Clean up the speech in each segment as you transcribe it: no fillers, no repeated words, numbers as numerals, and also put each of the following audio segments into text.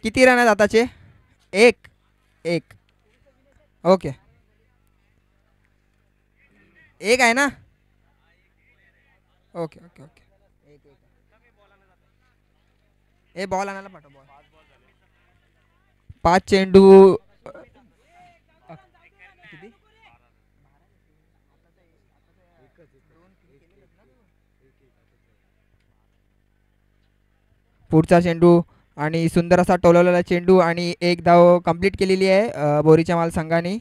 किती रन आहेत आताचे? एक एक. ओके, एक आहे ना? Okay okay okay. ए बॉल आणायला पाठव बॉल. 5 चेंडू. किती? पुढचा चेंडू आणि सुंदर असा टोलवलेला चेंडू आणि एक धाव कंप्लीट केलेली आहे बोरीच्या माल संघाने.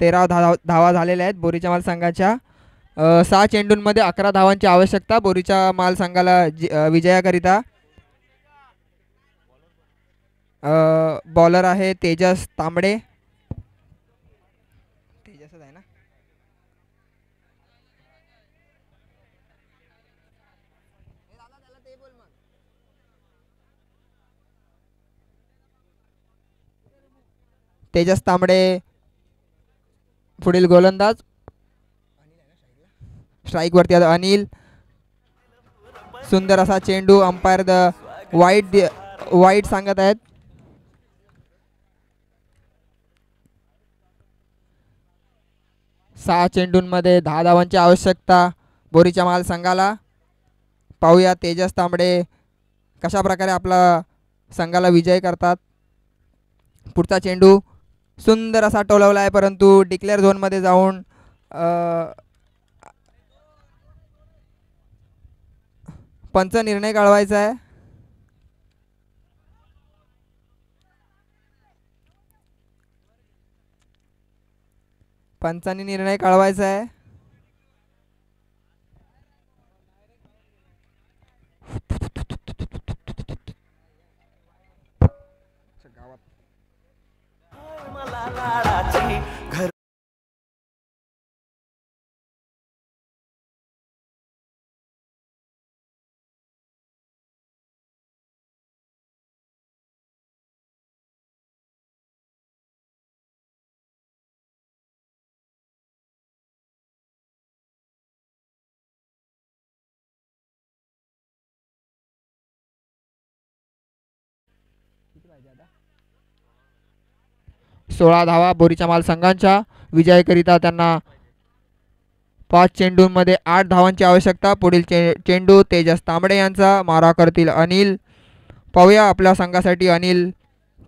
तेरा धावा झालेल्या आहेत बोरीच्या माल संघाच्या. 6 चेंडूंमध्ये 11 धावांची आवश्यकता बोरीच्या माल संघाला विजयाकरिता. बॉलर आहे तेजस तांबडे. तेजसच आहे ना? तेजस तांबडे पुढील गोलंदाज. स्ट्राईक वरती आता अनिल. सुंदर असा चेंडू. अंपायर वाईट सांगत आहेत. सहा चेंडूंमध्ये 10 धावांची आवश्यकता बोरीच्या माल संघाला. पाहूया तेजस तांबडे कशा प्रकारे आपला संघाला विजय करतात. पुढचा चेंडू सुंदर असा टोलवला आहे परंतु डिक्लेअर झोनमध्ये जाऊन पंच निर्णय कळवायचा आहे. पंचांनी निर्णय कळवायचा आहे. सोळा धावा बोरीच्या माल संघांच्या विजयाकरिता. त्यांना 5 चेंडूंमध्ये 8 धावांची आवश्यकता. पुढील चेंडू तेजस तांबडे यांचा. मारा करतील अनिल. पाहूया आपल्या संघासाठी अनिल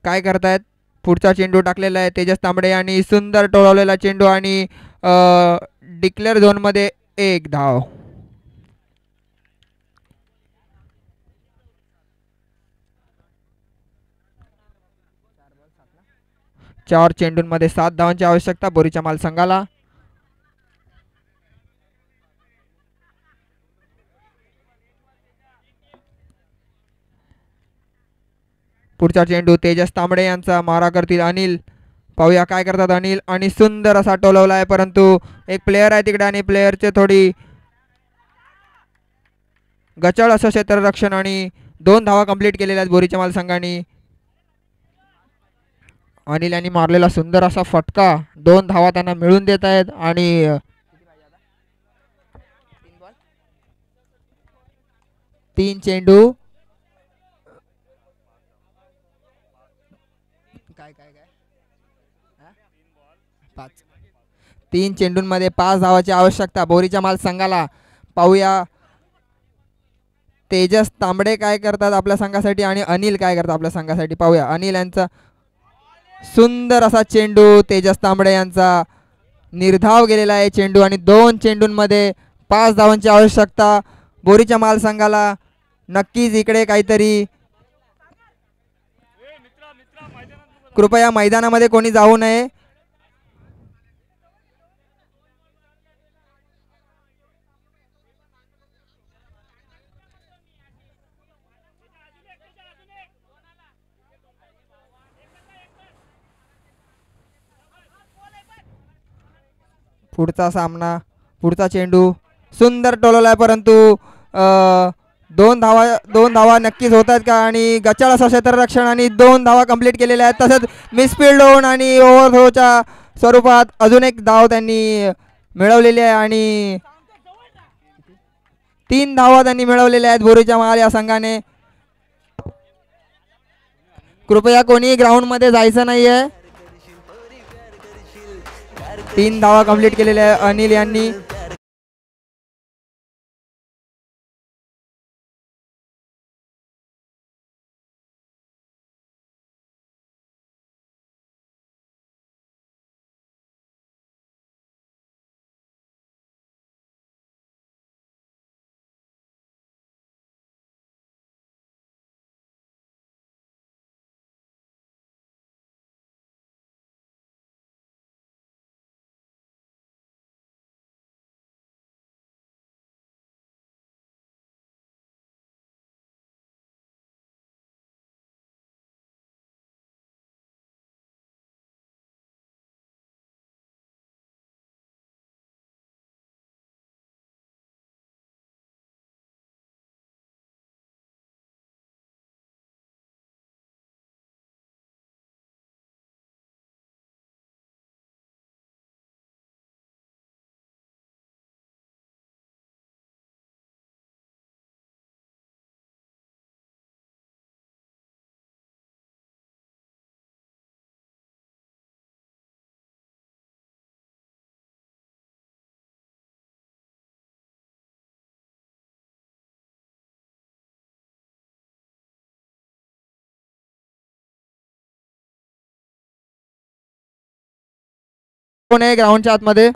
काय करतायत. पुढचा चेंडू टाकलेला आहे तेजस तांबडे आणि सुंदर टोळवलेला चेंडू आणि डिक्लेअर झोनमध्ये 1 धाव. 4 चेंडूंमध्ये 7 धावांची आवश्यकता बोरीच्या माल संघाला. पुढचा चेंडू तेजस तांबडे यांचा. मारा करतील अनिल. पाहूया काय करतात अनिल आणि सुंदर असा टोलवला आहे परंतु एक प्लेयर आहे तिकडे आणि प्लेयरचे थोडी गचळ असं क्षेत्ररक्षण आणि 2 धावा कंप्लीट केलेल्या आहेत बोरीच्या माल संघाने. अनिल यांनी मारलेला सुंदर असा फटका 2 धावा त्यांना मिळून देत आहेत आणि 3 चेंडू. काय काय काय 3 चेंडूंमध्ये 5 धावाची आवश्यकता बोरीच्या माल संघाला. पाहूया तेजस तांबडे काय करतात आपल्या संघासाठी आणि अनिल काय करतात आपल्या संघासाठी. पाहूया अनिल यांचा सुंदर असा चेंडू. तेजस तांबडे यांचा निर्धाव गेलेला आहे चेंडू आणि 2 चेंडूंमध्ये 5 धावांची आवश्यकता बोरीच्या माल संघाला. नक्कीच इकडे काहीतरी कृपया मैदानामध्ये कोणी जाऊ नये. पुढचा सामना. पुढचा चेंडू सुंदर टोलवला आहे परंतु दोन धावा नक्कीच होतात का आणि गचाळ असं क्षेत्ररक्षण आणि 2 धावा कंप्लीट केलेल्या आहेत. तसंच मिसफिल्ड होऊन आणि ओव्हरथ्रोच्या स्वरूपात अजून एक धाव त्यांनी मिळवलेली आहे आणि 3 धावा त्यांनी मिळवलेल्या आहेत बोरीच्या महाल या संघाने. कृपया कोणी ग्राउंड मध्ये जायचं नाहीये. 3 धावा कंप्लीट केलेल्या आहे अनिल यांनी. कोण आहे ग्राउंडच्या आतमध्ये?